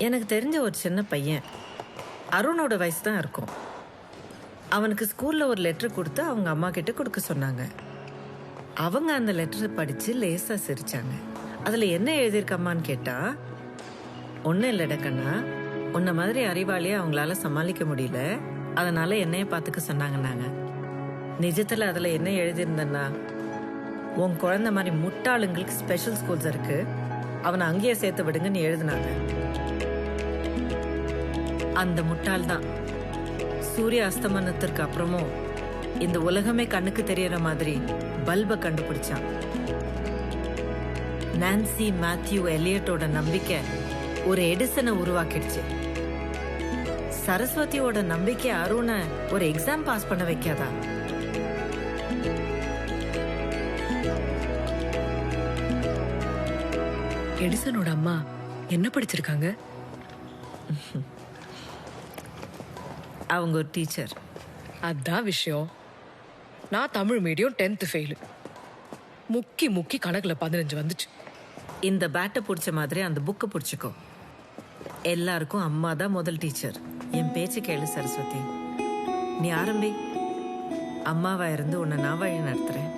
எனக்கு தெரிஞ்ச ஒரு சின்ன பையன் அருணோட வயசு தான் இருக்கும். அவனுக்கு ஸ்கூலில் ஒரு லெட்டர் கொடுத்து அவங்க அம்மா கிட்ட கொடுக்க சொன்னாங்க. அவங்க அந்த லெட்டரை படித்து லேசாக சிரிச்சாங்க. அதில் என்ன எழுதியிருக்கம்மான்னு கேட்டால், ஒன்றும் இல்லைடா கண்ணா, உன்ன மாதிரி அறிவாளியை அவங்களால சமாளிக்க முடியல, அதனால் என்னைய பார்த்துக்க சொன்னாங்கன்னாங்க. நிஜத்தில் அதில் என்ன எழுதியிருந்தேன்னா, உன் குழந்தை மாதிரி முட்டாளுங்களுக்கு ஸ்பெஷல் ஸ்கூல்ஸ் இருக்கு, அவனை அங்கேயே சேர்த்து விடுங்கன்னு எழுதினாங்க. அந்த முட்டாள் தான் சூரிய அஸ்தமனத்திற்கு அப்புறமும் இந்த உலகமே கண்ணுக்கு தெரியற மாதிரி பல்பை கண்டுபிடிச்சான். நான்சி மேத்யூ எலியட்டோட நம்பிக்கை ஒரு எடிசனை உருவாக்கிடுச்சு. சரஸ்வதியோட நம்பிக்கை அருணை ஒரு எக்ஸாம் பாஸ் பண்ண வைக்காதா? எடிசனோட அம்மா என்ன படிச்சிருக்காங்க? அவங்க ஒரு டீச்சர். அதான் விஷயம். நான் தமிழ் மீடியம் 10th ஃபெயிலு. முக்கி கணக்குல 15 வந்துச்சு. இந்த பேட்டை பிடிச்ச மாதிரி அந்த புக்கை பிடிச்சிக்கோ. எல்லாருக்கும் அம்மா தான் முதல் டீச்சர். என் பேச்சு கேளு சரஸ்வதி, நீ ஆரம்பி. அம்மாவா இருந்து உன்னை நான் வழி நடத்துறேன்.